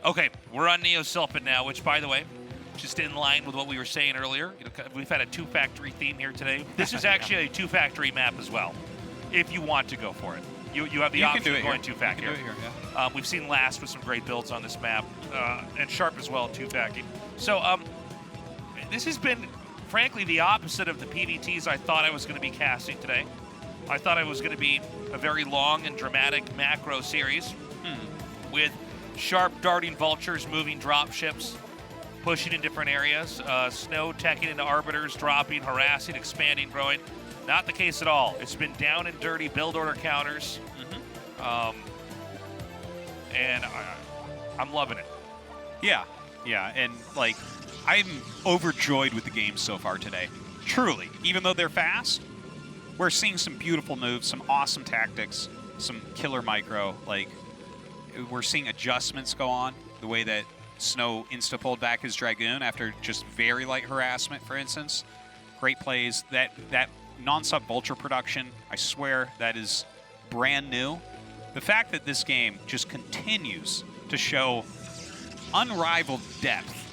Okay, we're on Neo Sulfid now, which, by the way, just in line with what we were saying earlier. We've had a two-factory theme here today. This is actually a two-factory map as well, if you want to go for it. You have the option of going two-factory. We've seen Last with some great builds on this map, and Sharp as well, two-factory. So this has been, frankly, the opposite of the PVTs I thought I was going to be casting today. I thought it was going to be a very long and dramatic macro series with Sharp darting vultures, moving drop ships, pushing in different areas, SnOW teching into arbiters, dropping, harassing, expanding, growing. Not the case at all. It's been down and dirty build order counters, and I'm loving it. Yeah, and like I'm overjoyed with the game so far today. Truly, even though they're fast, we're seeing some beautiful moves, some awesome tactics, some killer micro. Like we're seeing adjustments go on, the way that SnOW insta-pulled back his Dragoon after just very light harassment, for instance. Great plays. That non-sub Vulture production, I swear, that is brand new. The fact that this game just continues to show unrivaled depth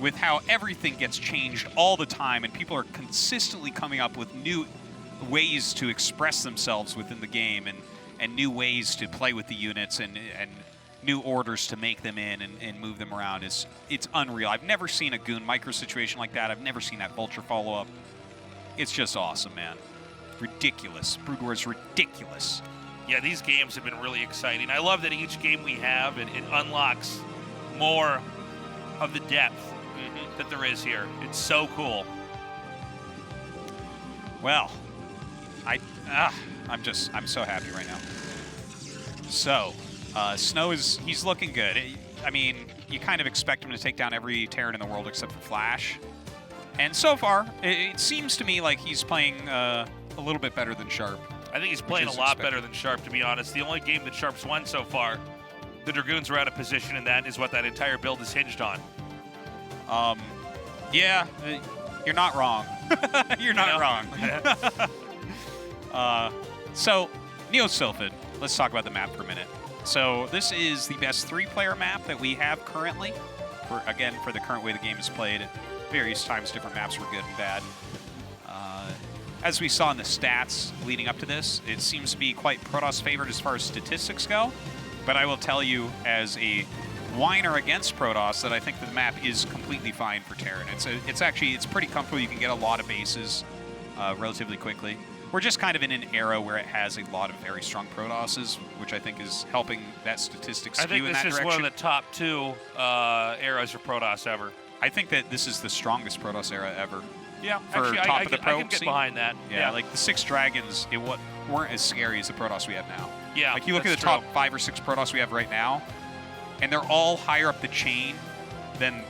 with how everything gets changed all the time and people are consistently coming up with new ways to express themselves within the game and new ways to play with the units and new orders to make them in and move them around. It's unreal. I've never seen a Goon micro situation like that. I've never seen that Vulture follow-up. It's just awesome, man. Ridiculous. Brood War is ridiculous. Yeah, these games have been really exciting. I love that each game we have, it unlocks more of the depth that there is here. It's so cool. Well, I'm so happy right now. So, SnOW he's looking good. I mean, you kind of expect him to take down every Terran in the world except for Flash. And so far, it seems to me like he's playing a little bit better than Sharp. I think he's playing a lot better than Sharp, to be honest. The only game that Sharp's won so far, the Dragoons are out of position, and that is what that entire build is hinged on. Yeah, you're not wrong. You're not wrong. So, Neo Sulfid, let's talk about the map for a minute. So, this is the best 3-player map that we have currently. For the current way the game is played. At various times, different maps were good and bad. As we saw in the stats leading up to this, it seems to be quite Protoss favored as far as statistics go. But I will tell you, as a whiner against Protoss, that I think the map is completely fine for Terran. It's pretty comfortable. You can get a lot of bases relatively quickly. We're just kind of in an era where it has a lot of very strong Protosses, which I think is helping that statistic skew in that direction. I think this is one of the top 2 eras for Protoss ever. I think that this is the strongest Protoss era ever. Yeah, for actually, top of the pro I can get scene. behind that. Yeah, like the 6 Dragons, weren't as scary as the Protoss we have now. Yeah, like you look at the top 5 or 6 Protoss we have right now, and they're all higher up the chain than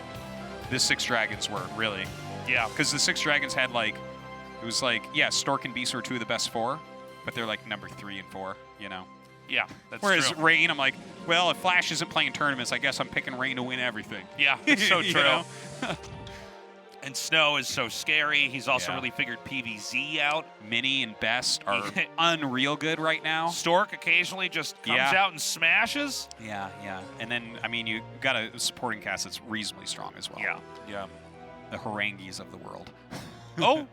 the 6 Dragons were, really. Yeah. Because the 6 Dragons had it was yeah, Stork and Beast were 2 of the best 4, but they're like number 3 and 4, you know? Yeah, that's Whereas true. Rain, I'm like, well, if Flash isn't playing tournaments, I guess I'm picking Rain to win everything. Yeah, it's so true. know? And SnOW is so scary. He's also really figured PvZ out. Mini and Best are unreal good right now. Stork occasionally just comes out and smashes. Yeah. And then, I mean, you got a supporting cast that's reasonably strong as well. Yeah. The Harangues of the world. Oh!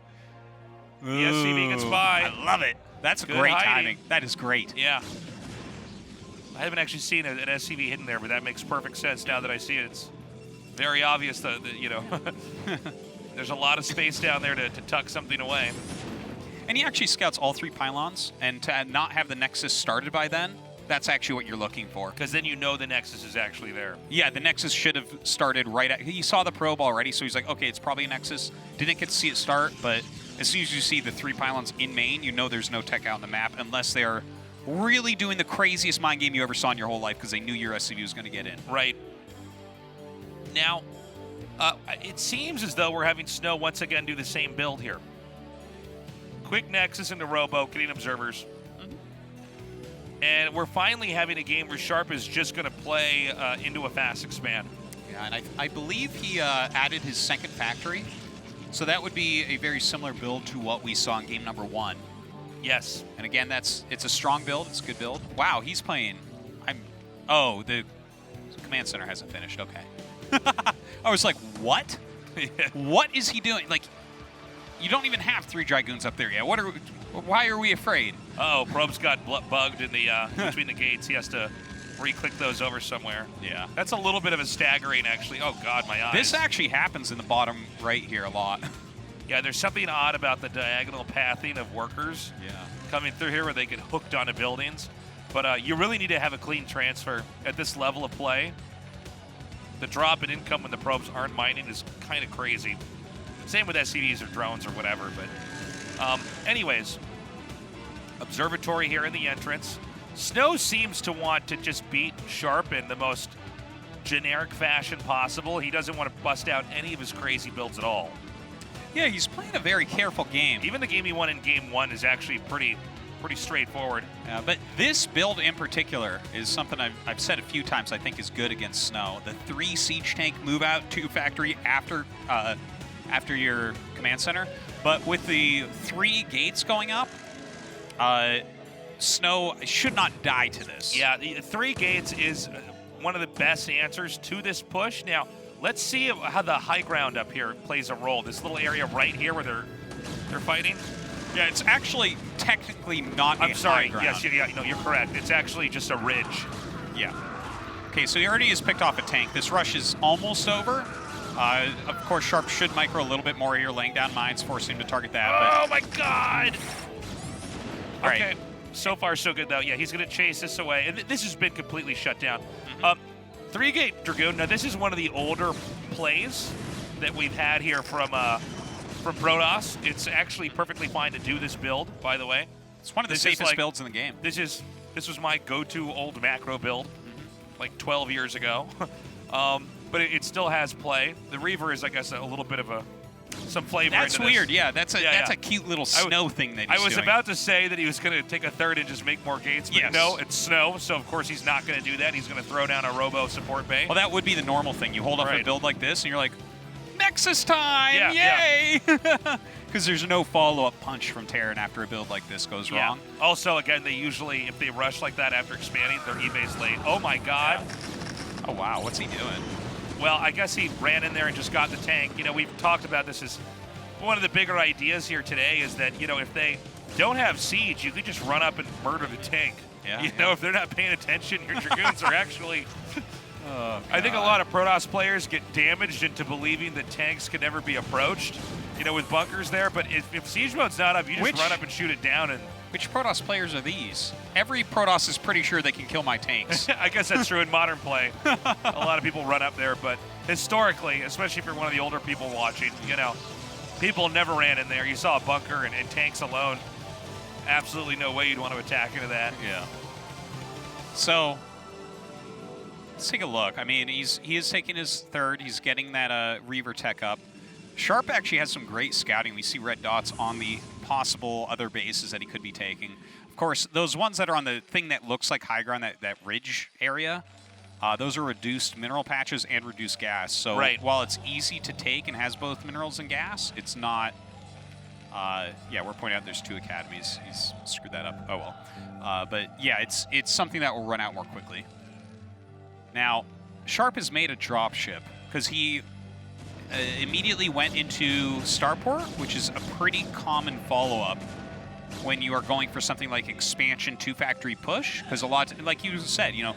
The SCV gets by. I love it. That's Good great hiding. timing. That is great. Yeah. I haven't actually seen an SCV hidden there, but that makes perfect sense now that I see it. It's very obvious that you know, there's a lot of space down there to tuck something away. And he actually scouts all 3 pylons, and to not have the Nexus started by then, that's actually what you're looking for. Because then you know the Nexus is actually there. Yeah, the Nexus should have started right at... He saw the probe already, so he's like, okay, it's probably a Nexus. Didn't get to see it start, but as soon as you see the 3 pylons in main, you know there's no tech out on the map, unless they are really doing the craziest mind game you ever saw in your whole life because they knew your SCV was going to get in. Right. Now, it seems as though we're having SnOW once again do the same build here. Quick Nexus into Robo, getting observers. And we're finally having a game where Sharp is just going to play into a fast expand. Yeah, and I believe he added his second factory. So that would be a very similar build to what we saw in game number 1. Yes. And again, it's a strong build. It's a good build. Wow, he's playing... Command center hasn't finished. Okay. I was like, what? What is he doing? Like, you don't even have 3 Dragoons up there yet. Why are we afraid? Oh, Probe's got bugged in the between the gates. He has to re-click those over somewhere. Yeah. That's a little bit of a staggering, actually. Oh, God, my eyes. This actually happens in the bottom right here a lot. Yeah, there's something odd about the diagonal pathing of workers coming through here where they get hooked onto buildings. But you really need to have a clean transfer at this level of play. The drop in income when the probes aren't mining is kind of crazy. Same with SCVs or drones or whatever. But anyways, observatory here in the entrance. SnOW seems to want to just beat Sharp in the most generic fashion possible. He doesn't want to bust out any of his crazy builds at all. Yeah, he's playing a very careful game. Even the game he won in Game 1 is actually pretty straightforward. But this build in particular is something I've said a few times I think is good against SnOW. The 3 siege tank move out to factory after your command center. But with the 3 gates going up, SnOW should not die to this. Yeah, the 3 gates is one of the best answers to this push. Now, let's see how the high ground up here plays a role. This little area right here where they're fighting. Yeah, it's actually technically not I'm sorry. high ground. Yes, yeah, no, you're correct. It's actually just a ridge. Yeah. Okay, so he already has picked off a tank. This rush is almost over. Of course, Sharp should micro a little bit more here, laying down mines, forcing him to target that. Oh, my God! All Okay, right. so far so good, though. Yeah, he's going to chase this away. And this has been completely shut down. 3-gate Dragoon. Now, this is one of the older plays that we've had here from Protoss. It's actually perfectly fine to do this build, by the way. It's one of the safest builds in the game. This was my go-to old macro build, like 12 years ago. But it still has play. The Reaver is, I guess, a little bit of some flavor. That's into weird. this. Yeah, that's a cute little SnOW thing that he's I was doing. about to say that he was going to take a third and just make more gates, but yes. no, it's SnOW, so of course he's not going to do that. He's going to throw down a Robo support bay. Well, that would be the normal thing. You hold up a Right. build like this, and you're like, Nexus time! Yeah, Yay! Because there's no follow-up punch from Terran after a build like this goes wrong. Also, again, they usually, if they rush like that after expanding, they're E-base late. Oh my God. Yeah. Oh wow, what's he doing? Well, I guess he ran in there and just got the tank. You know, we've talked about this as one of the bigger ideas here today is that, you know, if they don't have siege, you could just run up and murder the tank. Yeah, you know, if they're not paying attention, your Dragoons are actually... Oh, I think a lot of Protoss players get damaged into believing that tanks can never be approached, you know, with bunkers there. But if siege mode's not up, you just run up and shoot it down. And which Protoss players are these? Every Protoss is pretty sure they can kill my tanks. I guess that's true in modern play. A lot of people run up there, but historically, especially if you're one of the older people watching, you know, people never ran in there. You saw a bunker and tanks alone. Absolutely no way you'd want to attack into that. Yeah. So let's take a look. I mean, he is taking his third. He's getting that Reaver tech up. Sharp actually has some great scouting. We see red dots on the possible other bases that he could be taking. Of course, those ones that are on the thing that looks like high ground, that ridge area, those are reduced mineral patches and reduced gas. So while it's easy to take and has both minerals and gas, it's not... yeah, we're pointing out there's 2 academies. He's screwed that up. Oh, well. But yeah, it's something that will run out more quickly. Now, Sharp has made a drop ship because he immediately went into Starport, which is a pretty common follow-up when you are going for something like expansion 2-factory push, because a lot, like you said, you know,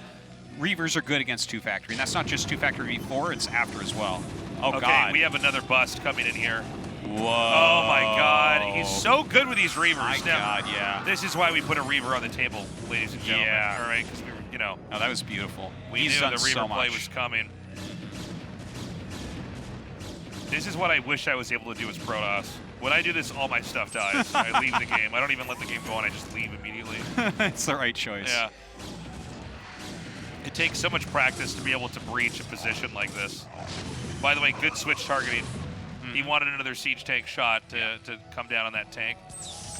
Reavers are good against 2-factory, and that's not just 2-factory before, it's after as well. Oh, okay, God. we have another bust coming in here. Whoa. Oh, my God. He's so good with these Reavers. My God, yeah. This is why we put a Reaver on the table, ladies and gentlemen. Yeah. All right, because we were, you know. Oh, that was beautiful. We knew the Reaver play was coming. This is what I wish I was able to do as Protoss. When I do this, all my stuff dies. I leave the game. I don't even let the game go on. I just leave immediately. It's the right choice. Yeah. It takes so much practice to be able to breach a position like this. By the way, good switch targeting. He wanted another siege tank shot to come down on that tank.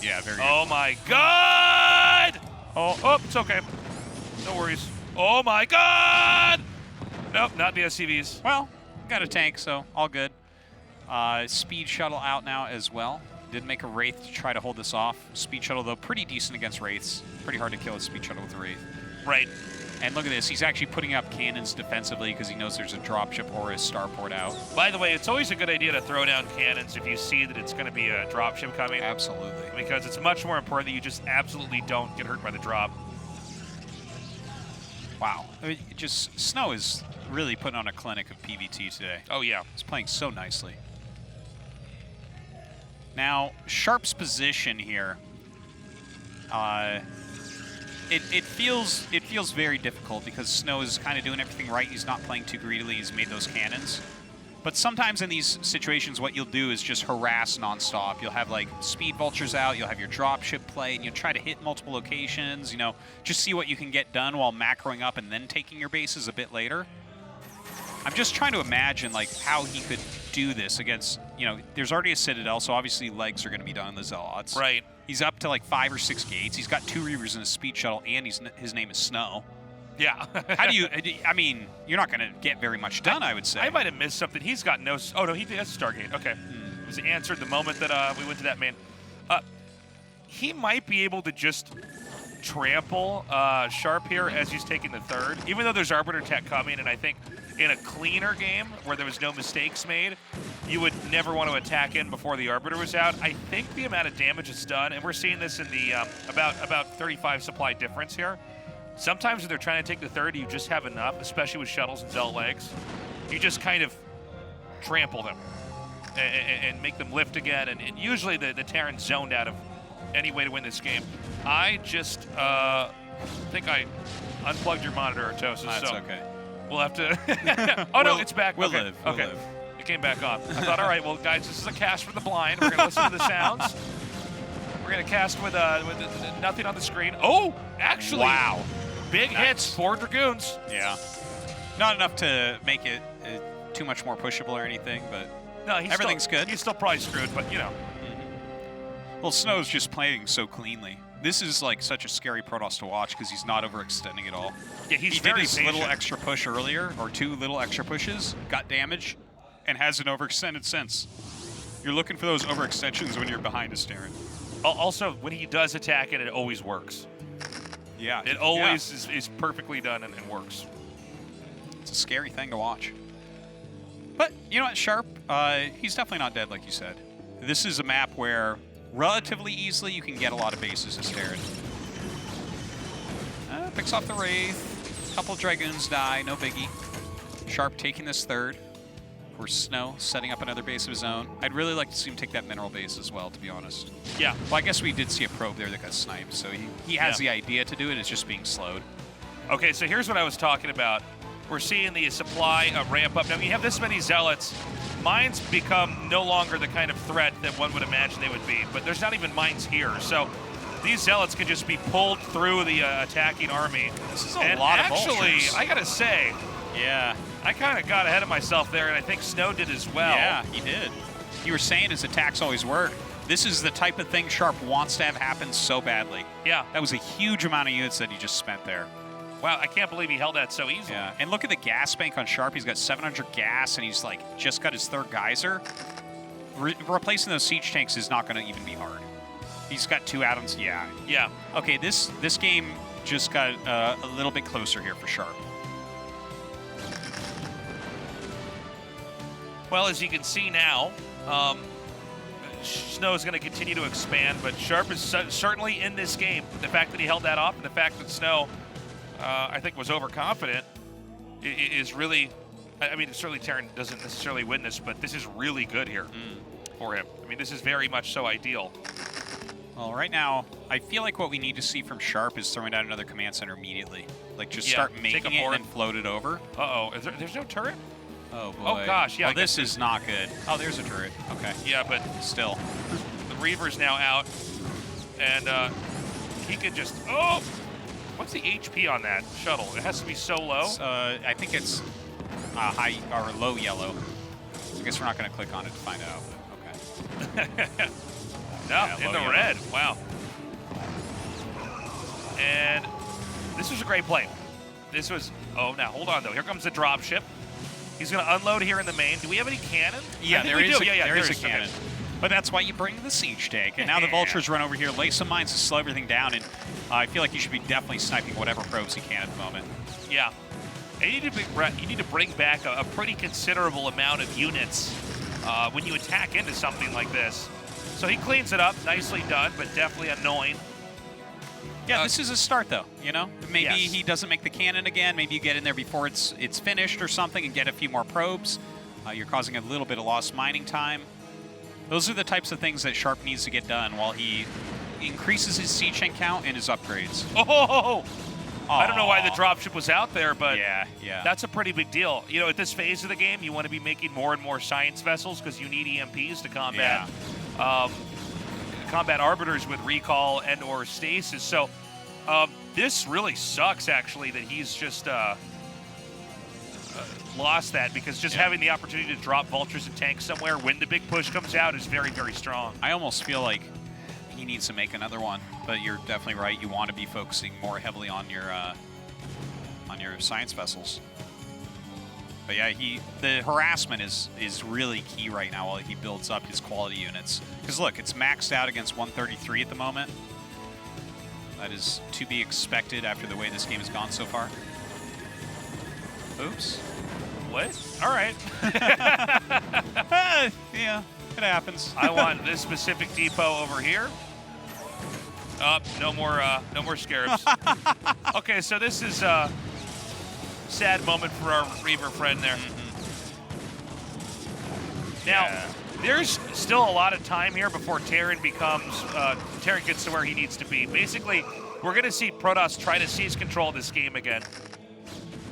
Yeah, very good. Oh, my God! Oh, it's okay. No worries. Oh, my God! Nope, not the SCVs. Well, got a tank, so all good. Speed shuttle out now as well. Did make a Wraith to try to hold this off. Speed shuttle, though, pretty decent against Wraiths. Pretty hard to kill a speed shuttle with a Wraith. Right. And look at this. He's actually putting up cannons defensively because he knows there's a dropship or a starport out. By the way, it's always a good idea to throw down cannons if you see that it's going to be a dropship coming. Absolutely. Because it's much more important that you just absolutely don't get hurt by the drop. Wow. I mean, just SnOW is really putting on a clinic of PvT today. Oh, yeah. He's playing so nicely. Now, Sharp's position here, it feels very difficult because SnOW is kind of doing everything right. He's not playing too greedily. He's made those cannons. But sometimes in these situations, what you'll do is just harass nonstop. You'll have like speed vultures out. You'll have your dropship play, and you'll try to hit multiple locations. You know, just see what you can get done while macroing up and then taking your bases a bit later. I'm just trying to imagine like how he could do this against, you know, there's already a Citadel, so obviously legs are going to be done on the Zealots. Right. He's up to like 5 or 6 gates. He's got 2 Reavers and a speed shuttle, and his name is SnOW. Yeah. How do you, I mean, you're not going to get very much done, I would say. I might have missed something. He's got no, oh no, he has Stargate. Okay. It was answered the moment that we went to that main. He might be able to just trample Sharp here as he's taking the third, even though there's Arbiter tech coming, and I think in a cleaner game where there was no mistakes made, you would never want to attack in before the Arbiter was out. I think the amount of damage it's done, and we're seeing this in the about 35 supply difference here. Sometimes when they're trying to take the third, you just have enough, especially with shuttles and Zealot legs. You just kind of trample them and make them lift again, and usually the Terran's zoned out of any way to win this game. I just think I unplugged your monitor, Artosis. That's so okay. We'll have to. Oh, no, it's back. We'll okay. live. We'll okay. live. It came back on. I thought, all right, well, guys, this is a cast from the blind. We're going to listen to the sounds. We're going to cast with nothing on the screen. Oh, actually. Wow. Big hits, 4 Dragoons. Yeah. Not enough to make it too much more pushable or anything, but no, everything's good. He's still probably screwed, but, you know. Well, SnOW's just playing so cleanly. This is like such a scary Protoss to watch because he's not overextending at all. Yeah, he did his little extra push earlier, or 2 little extra pushes, got damage, and hasn't overextended since. You're looking for those overextensions when you're behind a Terran. Also, when he does attack it always works. Yeah. It always is perfectly done and works. It's a scary thing to watch. But, you know what, Sharp, he's definitely not dead, like you said. This is a map where relatively easily you can get a lot of bases as Terran. Picks off the Wraith. Couple Dragoons die, no biggie. Sharp taking this third. Of course, SnOW setting up another base of his own. I'd really like to see him take that mineral base as well, to be honest. Yeah. Well, I guess we did see a probe there that got sniped, so he has the idea to do it. It's just being slowed. Okay, so here's what I was talking about. We're seeing the supply ramp up. Now, when you have this many Zealots, mines become no longer the kind of threat that one would imagine they would be, but there's not even mines here. So these Zealots can just be pulled through the attacking army. This is a lot of vultures. Actually, I gotta say, yeah, I kind of got ahead of myself there, and I think SnOW did as well. Yeah, he did. You were saying his attacks always work. This is the type of thing Sharp wants to have happen so badly. Yeah. That was a huge amount of units that he just spent there. Wow, I can't believe he held that so easily. Yeah, and look at the gas bank on Sharp. He's got 700 gas, and he's like just got his 3rd geyser. Replacing those siege tanks is not going to even be hard. He's got 2 atoms. Yeah. Yeah. Okay, this game just got a little bit closer here for Sharp. Well, as you can see now, SnOW is going to continue to expand, but Sharp is certainly in this game. The fact that he held that off and the fact that SnOW, I think, was overconfident is really, I mean, certainly Terran doesn't necessarily win this, but this is really good here for him. I mean, this is very much so ideal. Well, right now, I feel like what we need to see from Sharp is throwing down another command center immediately. Like, just start making it and then float it over. Uh-oh, there's no turret? Oh, boy. Oh, gosh, yeah. Oh, this is not good. Oh, there's a turret. Okay. Yeah, but still. The Reaver's now out, and he could just, oh! What's the HP on that shuttle? It has to be so low? I think it's high or low yellow. I guess we're not going to click on it to find out, but okay. No, yeah, in the yellow. Red. Wow. And this was a great play. This was, oh, now hold on, though. Here comes the dropship. He's going to unload here in the main. Do we have any cannon? Yeah, there is a cannon. Okay. But that's why you bring the siege tank. And now the vultures run over here, lay some mines to slow everything down, and I feel like you should be definitely sniping whatever probes you can at the moment. Yeah. And you need to bring back a pretty considerable amount of units when you attack into something like this. So he cleans it up, nicely done, but definitely annoying. Yeah, this is a start, though, you know? Maybe yes. he doesn't make the cannon again. Maybe you get in there before it's finished or something and get a few more probes. You're causing a little bit of lost mining time. Those are the types of things that Sharp needs to get done while he increases his siege tank count and his upgrades. Oh! I don't know why the dropship was out there, but yeah. that's a pretty big deal. You know, at this phase of the game, you want to be making more and more science vessels because you need EMPs to combat combat arbiters with recall and or stasis. So this really sucks, actually, that he's just lost that, because just having the opportunity to drop vultures and tanks somewhere when the big push comes out is very, very strong. I almost feel like he needs to make another one, but you're definitely right. You want to be focusing more heavily on your science vessels. But yeah, the harassment is really key right now while he builds up his quality units. Because look, it's maxed out against 133 at the moment. That is to be expected after the way this game has gone so far. Oops. What? All right. Yeah, it happens. I want this specific depot over here. No more scarabs. Okay, so this is a sad moment for our Reaver friend there. Now, there's still a lot of time here before Terran Terran gets to where he needs to be. Basically, we're going to see Protoss try to seize control of this game again.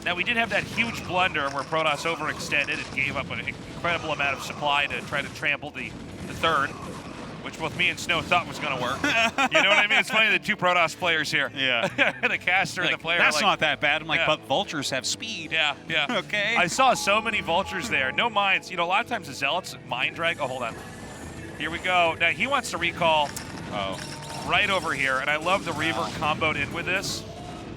Now, we did have that huge blunder where Protoss overextended and gave up an incredible amount of supply to try to trample the third, which both me and SnOW thought was going to work. You know what I mean? It's funny, the two Protoss players here. Yeah. The caster and the player. That's not that bad. I'm like, but vultures have speed. Yeah. Okay. I saw so many vultures there. No mines. You know, a lot of times the Zealots mine drag. Oh, hold on. Here we go. Now, he wants to recall right over here, and I love the Reaver comboed in with this,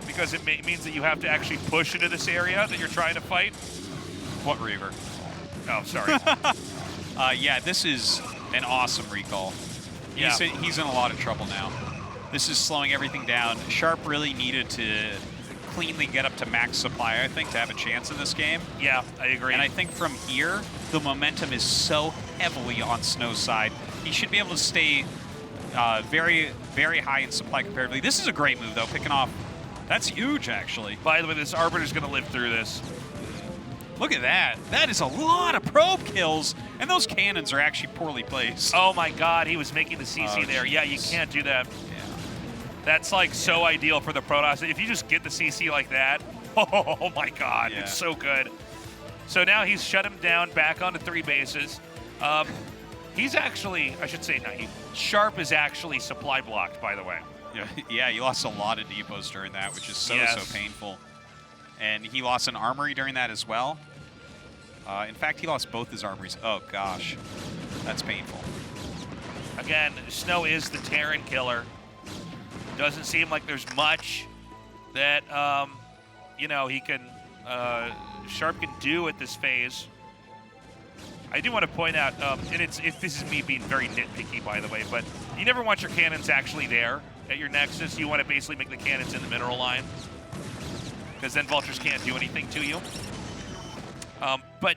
because it means that you have to actually push into this area that you're trying to fight. What Reaver? Oh, sorry. Yeah, this is an awesome recall. He's in a lot of trouble now. This is slowing everything down. Sharp really needed to cleanly get up to max supply, I think, to have a chance in this game. Yeah, I agree. And I think from here, the momentum is so heavily on SnOW's side. He should be able to stay very, very high in supply comparatively. This is a great move, though, picking off. That's huge, actually. By the way, this Arbiter's going to live through this. Look at that. That is a lot of probe kills, and those cannons are actually poorly placed. Oh, my God. He was making the CC there. Geez. Yeah, you can't do that. Yeah. That's, like, so ideal for the Protoss. If you just get the CC like that, oh, my God. Yeah. It's so good. So now he's shut him down back onto 3 bases. He's actually, I should say, Sharp is actually supply blocked, by the way. Yeah, he lost a lot of depots during that, which is so painful. And he lost an armory during that as well. In fact, he lost both his armories. Oh, gosh. That's painful. Again, SnOW is the Terran killer. Doesn't seem like there's much that, he can, Sharp can do at this phase. I do want to point out, and this is me being very nitpicky, by the way, but you never want your cannons actually there at your Nexus. You want to basically make the cannons in the mineral line, because then vultures can't do anything to you. But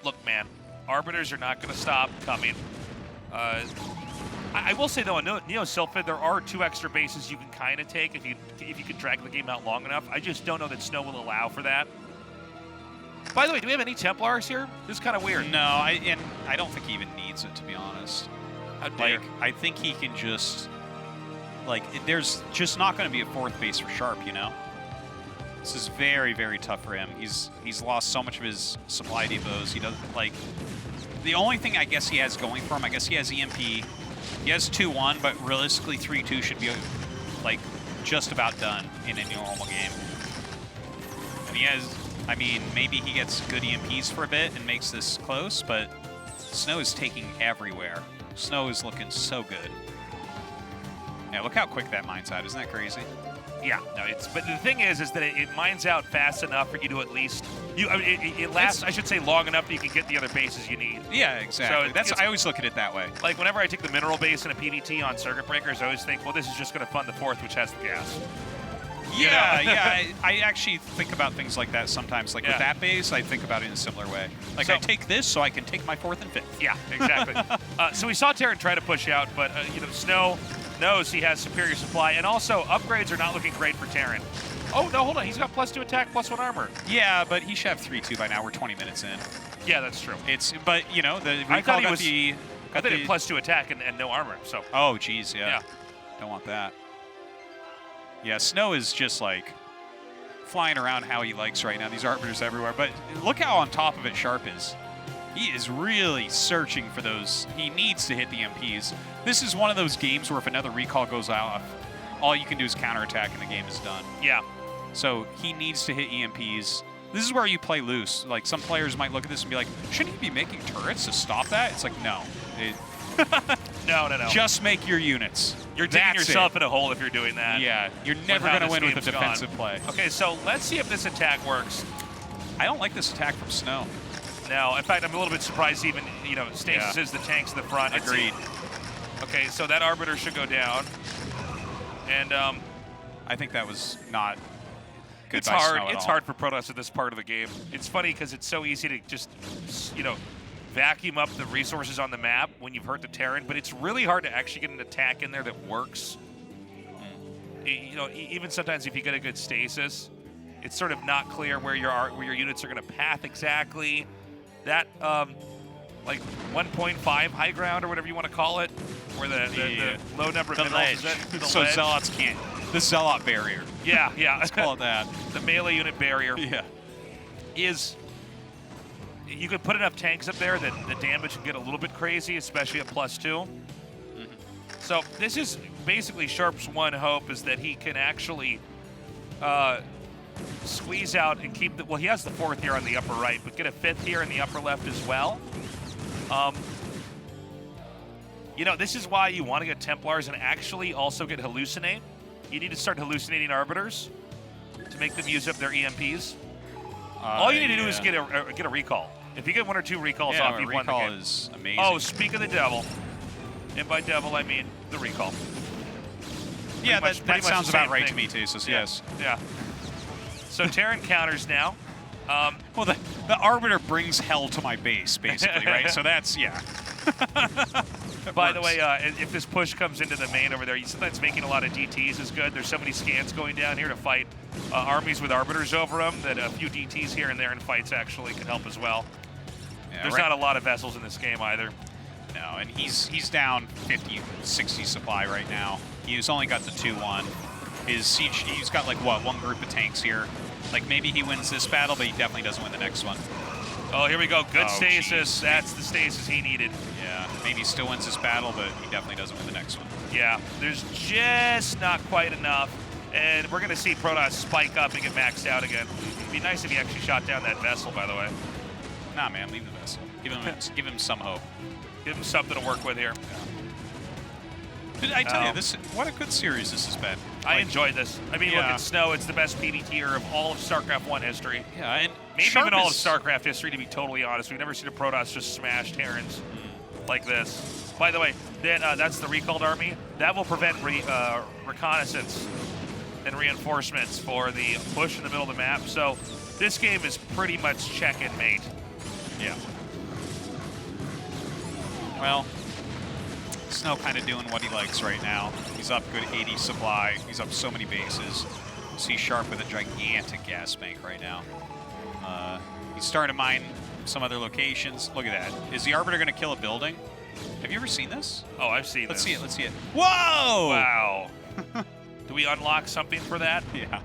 look, man, arbiters are not going to stop coming. I will say though, on Neo Sylphid, there are 2 extra bases you can kind of take if you can drag the game out long enough. I just don't know that SnOW will allow for that. By the way, do we have any Templars here? This is kind of weird. No, I don't think he even needs it, to be honest. How dare. I think he can just, there's just not going to be a 4th base for Sharp, you know? This is very, very tough for him. He's lost so much of his supply depots. He doesn't, the only thing I guess he has going for him, I guess he has EMP. He has 2-1, but realistically 3-2 should be, just about done in a normal game. And he has, maybe he gets good EMPs for a bit and makes this close, but SnOW is taking everywhere. SnOW is looking so good. Yeah, look how quick that mine's out. Isn't that crazy? Yeah, no, but the thing is that it mines out fast enough for you to at least it lasts. I should say long enough that you can get the other bases you need. Yeah, exactly. So I always look at it that way. Like whenever I take the mineral base in a PvT on circuit breakers, I always think, well, this is just going to fund the fourth, which has the gas. Yeah, yeah. I actually think about things like that sometimes. Like with that base, I think about it in a similar way. Like I take this so I can take my fourth and fifth. Yeah, exactly. So we saw Terran try to push out, but SnOW knows he has superior supply, and also upgrades are not looking great for Terran. Oh no, hold on, he's got +2 attack, +1 armor. Yeah, but he should have 3-2 by now. We're 20 minutes in. Yeah, that's true. But the recall got the. I thought he had +2 attack and no armor. So. Oh, geez, yeah. Don't want that. Yeah, SnOW is just like flying around how he likes right now. These arbiters everywhere, but look how on top of it Sharp is. He is really searching for those. He needs to hit the MPs. This is one of those games where if another recall goes out, all you can do is counterattack and the game is done. Yeah. So he needs to hit EMPs. This is where you play loose. Like some players might look at this and be like, shouldn't he be making turrets to stop that? It's like, no. No. Just make your units. You're digging yourself in a hole if you're doing that. Yeah, you're never going to win with a defensive play. Okay, so let's see if this attack works. I don't like this attack from SnOW. No, in fact, I'm a little bit surprised even, Stasis is the tanks in the front. Agreed. Okay, so that Arbiter should go down. And I think that was not good it's by hard. SnOW at It's all. hard for Protoss at this part of the game. It's funny because it's so easy to just, vacuum up the resources on the map when you've hurt the Terran, but it's really hard to actually get an attack in there that works. Even sometimes if you get a good stasis, it's sort of not clear where your units are going to path exactly. That like 1.5 high ground or whatever you want to call it, where the low number of minerals is so Zealots can't. The Zealot barrier. Yeah. Let's call it that. The melee unit barrier. Yeah. You could put enough tanks up there that the damage can get a little bit crazy, especially at +2. So this is basically Sharp's one hope, is that he can actually squeeze out and keep well, he has the fourth here on the upper right, but get a fifth here in the upper left as well. This is why you want to get Templars and actually also get Hallucinate. You need to start hallucinating Arbiters to make them use up their EMPs. All you need to do is get a recall. If you get 1 or 2 recalls off, you've won the game. Recall is amazing. Oh, speak of the devil. And by devil, I mean the recall. Yeah, that sounds about right to me, too, so yes. Yeah. So Terran counters now. Well, the Arbiter brings hell to my base, basically, right? So that's, yeah. By the way, if this push comes into the main over there, sometimes making a lot of DTs is good. There's so many scans going down here to fight armies with Arbiters over them that a few DTs here and there in fights actually can help as well. Yeah, there's not a lot of vessels in this game either. No, and he's down 50, 60 supply right now. He's only got the 2-1. His siege, he's got like, what, 1 group of tanks here. Like maybe he wins this battle, but he definitely doesn't win the next one. Oh, here we go. Good stasis. Geez. That's the stasis he needed. Yeah, maybe he still wins this battle, but he definitely doesn't win the next one. Yeah, there's just not quite enough. And we're going to see Protoss spike up and get maxed out again. It'd be nice if he actually shot down that vessel, by the way. Nah, man, leave the vessel. Give him some hope. Give him something to work with here. Did I tell you, what a good series this has been. I enjoyed this. I mean, look at SnOW. It's the best PvTer of all of StarCraft 1 history. Yeah, and maybe even all of StarCraft history, to be totally honest. We've never seen a Protoss just smash Terrans like this. By the way, that's the recalled army. That will prevent reconnaissance and reinforcements for the push in the middle of the map. So this game is pretty much check and mate. Yeah. Well, SnOW kind of doing what he likes right now. He's up good 80 supply. He's up so many bases. See Sharp with a gigantic gas bank right now. He's starting to mine some other locations. Look at that. Is the Arbiter going to kill a building? Have you ever seen this? Oh, I've seen this. Let's see it. Whoa! Wow. Do we unlock something for that? Yeah.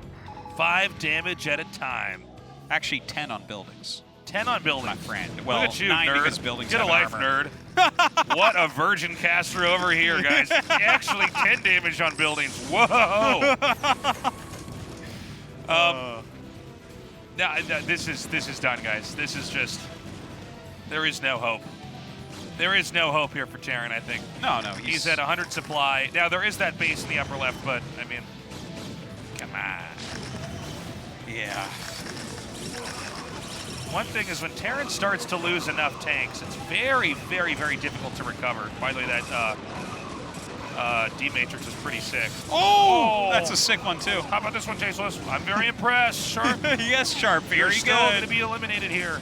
5 damage at a time. Actually, 10 on buildings. 10 on buildings. My friend. Well, look at you, 9 nerd. because buildings Get a life, armor. nerd. What a virgin caster over here, guys. Actually, 10 damage on buildings. Whoa! This is done, guys. This is just... There is no hope. There is no hope here for Terran, I think. No. He's at 100 supply. Now, there is that base in the upper left, but, I mean... Come on. Yeah. One thing is when Terran starts to lose enough tanks, it's very, very, very difficult to recover. By the way, that D-Matrix is pretty sick. Oh, that's a sick one, too. How about this one, Tasteless? I'm very impressed. Sharp. Yes, Sharp. You're Very still going to good. be eliminated here.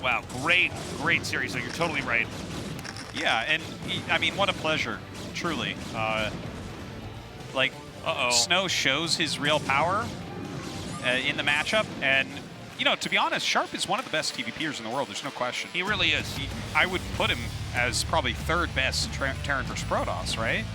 Wow, great series. So you're totally right. Yeah, and I mean, what a pleasure, truly. Like, SnOW shows his real power in the matchup, and you know, to be honest, Sharp is one of the best TvPers in the world. There's no question. He really is. I would put him as probably third best Terran versus Protoss, right?